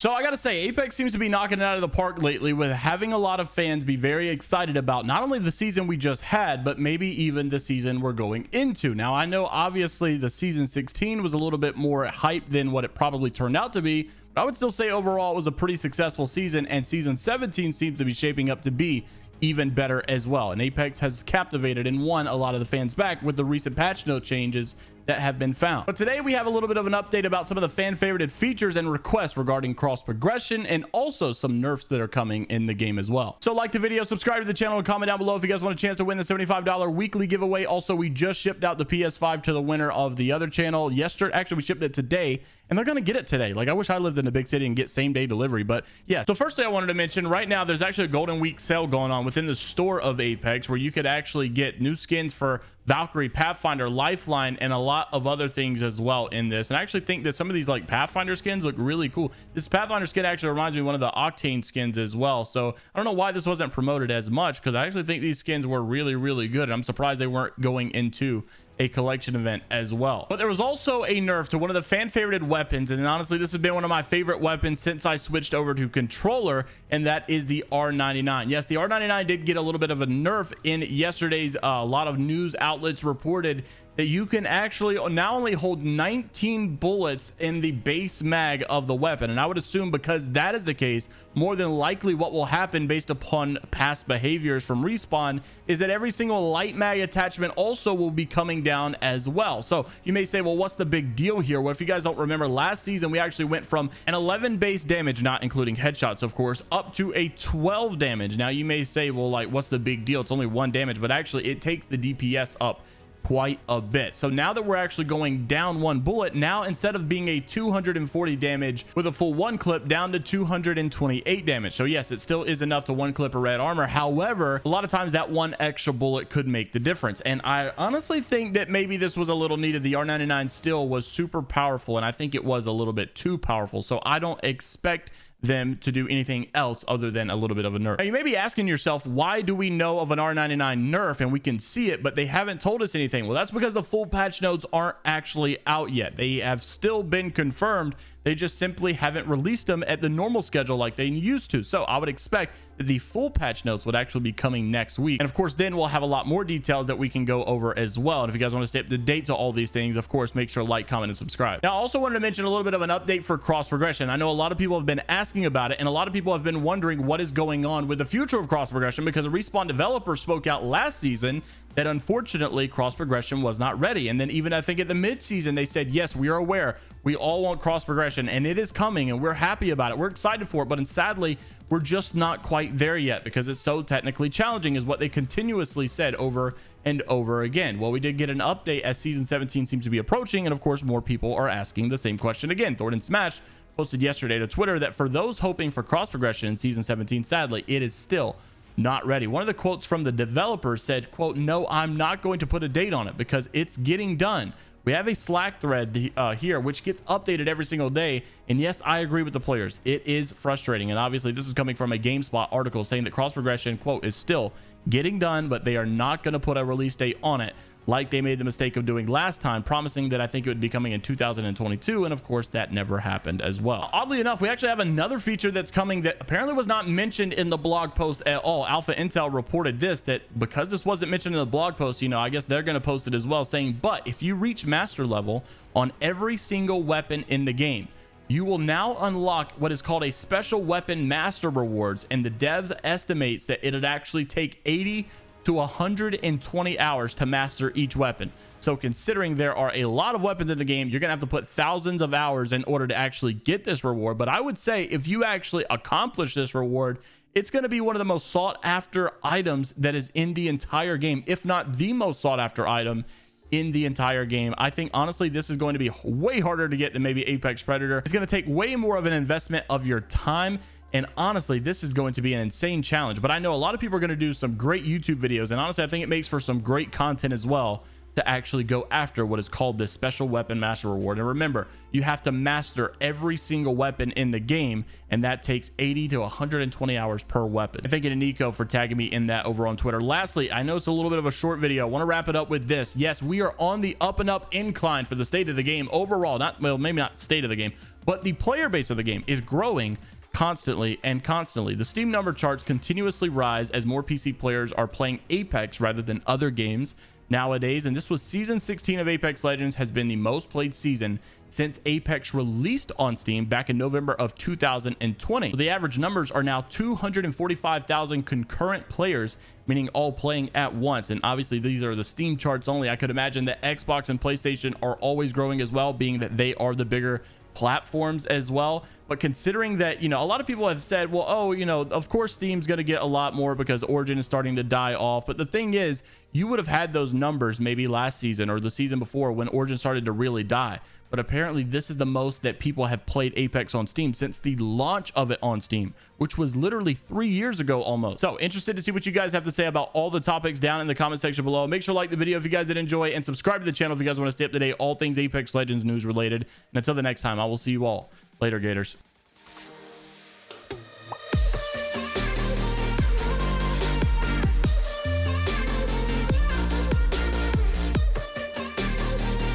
So I gotta say, Apex seems to be knocking it out of the park lately with having a lot of fans be very excited about not only the season we just had, but maybe even the season we're going into. Now, I know obviously the season 16 was a little bit more hype than what it probably turned out to be, but I would still say overall it was a pretty successful season, and season 17 seems to be shaping up to be even better as well. And Apex has captivated and won a lot of the fans back with the recent patch note changes that have been found. But today we have a little bit of an update about some of the fan favorited features and requests regarding cross progression, and also some nerfs that are coming in the game as well. So like the video, subscribe to the channel, and comment down below if you guys want a chance to win the $75 weekly giveaway. Also, we just shipped out the PS5 to the winner of the other channel yesterday. Actually, we shipped it today, and they're gonna get it today. Like, I wish I lived in a big city and get same day delivery. But yeah, so firstly I wanted to mention right now there's actually a golden week sale going on within the store of Apex, where you could actually get new skins for Valkyrie, Pathfinder, Lifeline, and a lot of other things as well in this. And I actually think that some of these like Pathfinder skins look really cool. This Pathfinder skin actually reminds me of one of the Octane skins as well. So I don't know why this wasn't promoted as much, because I actually think these skins were really, really good. And I'm surprised they weren't going into a collection event as well. But there was also a nerf to one of the fan favorited weapons, and honestly this has been one of my favorite weapons since I switched over to controller, and that is the R99. Yes, the R99 did get a little bit of a nerf in yesterday's. A lot of news outlets reported that you can actually now only hold 19 bullets in the base mag of the weapon. And I would assume because that is the case, more than likely what will happen based upon past behaviors from Respawn is that every single light mag attachment also will be coming down as well. So you may say, well, what's the big deal here? Well, if you guys don't remember, last season we actually went from an 11 base damage, not including headshots of course, up to a 12 damage. Now you may say, well, like, what's the big deal? It's only 1 damage, but actually it takes the DPS up quite a bit. So now that we're actually going down 1 bullet, now instead of being a 240 damage with a full 1 clip, down to 228 damage. So yes, it still is enough to 1 clip a red armor. However, a lot of times that 1 extra bullet could make the difference, and I honestly think that maybe this was a little needed. The R99 still was super powerful, and I think it was a little bit too powerful, so I don't expect them to do anything else other than a little bit of a nerf. Now, you may be asking yourself, why do we know of an R99 nerf and we can see it, but they haven't told us anything? Well, that's because the full patch notes aren't actually out yet. They have still been confirmed. They just simply haven't released them at the normal schedule like they used to. So I would expect that the full patch notes would actually be coming next week. And of course, then we'll have a lot more details that we can go over as well. And if you guys want to stay up to date to all these things, of course, make sure to like, comment, and subscribe. Now, I also wanted to mention a little bit of an update for cross progression. I know a lot of people have been asking about it, and a lot of people have been wondering what is going on with the future of cross progression, because a Respawn developer spoke out last season that unfortunately cross progression was not ready. And then even I think at the mid-season they said, yes, we are aware, we all want cross progression and it is coming and we're happy about it, we're excited for it, but sadly we're just not quite there yet because it's so technically challenging, is what they continuously said over and over again. Well, we did get an update as season 17 seems to be approaching, and of course more people are asking the same question again. Thornton Smash posted yesterday to Twitter that for those hoping for cross progression in season 17, sadly it is still not ready. One of the quotes from the developers said, quote, "No, I'm not going to put a date on it because it's getting done. We have a Slack thread here which gets updated every single day, and yes, I agree with the players, it is frustrating." And obviously this was coming from a GameSpot article saying that cross progression, quote, "is still getting done, but they are not going to put a release date on it like they made the mistake of doing last time, promising that I think it would be coming in 2022, and of course that never happened as well." Oddly enough, we actually have another feature that's coming that apparently was not mentioned in the blog post at all. Alpha Intel reported this, that because this wasn't mentioned in the blog post, you know, I guess they're going to post it as well, saying, but if you reach master level on every single weapon in the game, you will now unlock what is called a special weapon master rewards, and the dev estimates that it'd actually take 80 to 120 hours to master each weapon. So considering there are a lot of weapons in the game, you're gonna have to put thousands of hours in order to actually get this reward. But I would say if you actually accomplish this reward, it's going to be one of the most sought after items that is in the entire game, if not the most sought after item in the entire game. I think honestly this is going to be way harder to get than maybe Apex Predator. It's going to take way more of an investment of your time, and honestly this is going to be an insane challenge. But I know a lot of people are going to do some great YouTube videos, and honestly I think it makes for some great content as well to actually go after what is called this special weapon master reward. And remember, you have to master every single weapon in the game, and that takes 80 to 120 hours per weapon. And thank you to Nico for tagging me in that over on Twitter. Lastly, I know it's a little bit of a short video. I want to wrap it up with this. Yes, we are on the up and up incline for the state of the game overall. Not, well, maybe not state of the game, but the player base of the game is growing constantly and constantly. The Steam number charts continuously rise as more PC players are playing Apex rather than other games nowadays, and this was season 16 of Apex Legends has been the most played season since Apex released on Steam back in November of 2020. So the average numbers are now 245,000 concurrent players, meaning all playing at once. And obviously these are the Steam charts only. I could imagine that Xbox and PlayStation are always growing as well, being that they are the bigger platforms as well. But considering that, you know, a lot of people have said, well, oh, you know, of course Steam's going to get a lot more because Origin is starting to die off. But the thing is, you would have had those numbers maybe last season or the season before when Origin started to really die. But apparently this is the most that people have played Apex on Steam since the launch of it on Steam, which was literally 3 years ago almost. So interested to see what you guys have to say about all the topics down in the comment section below. Make sure to like the video if you guys did enjoy, and subscribe to the channel if you guys want to stay up to date all things Apex Legends news related. And until the next time, I will see you all later, Gators.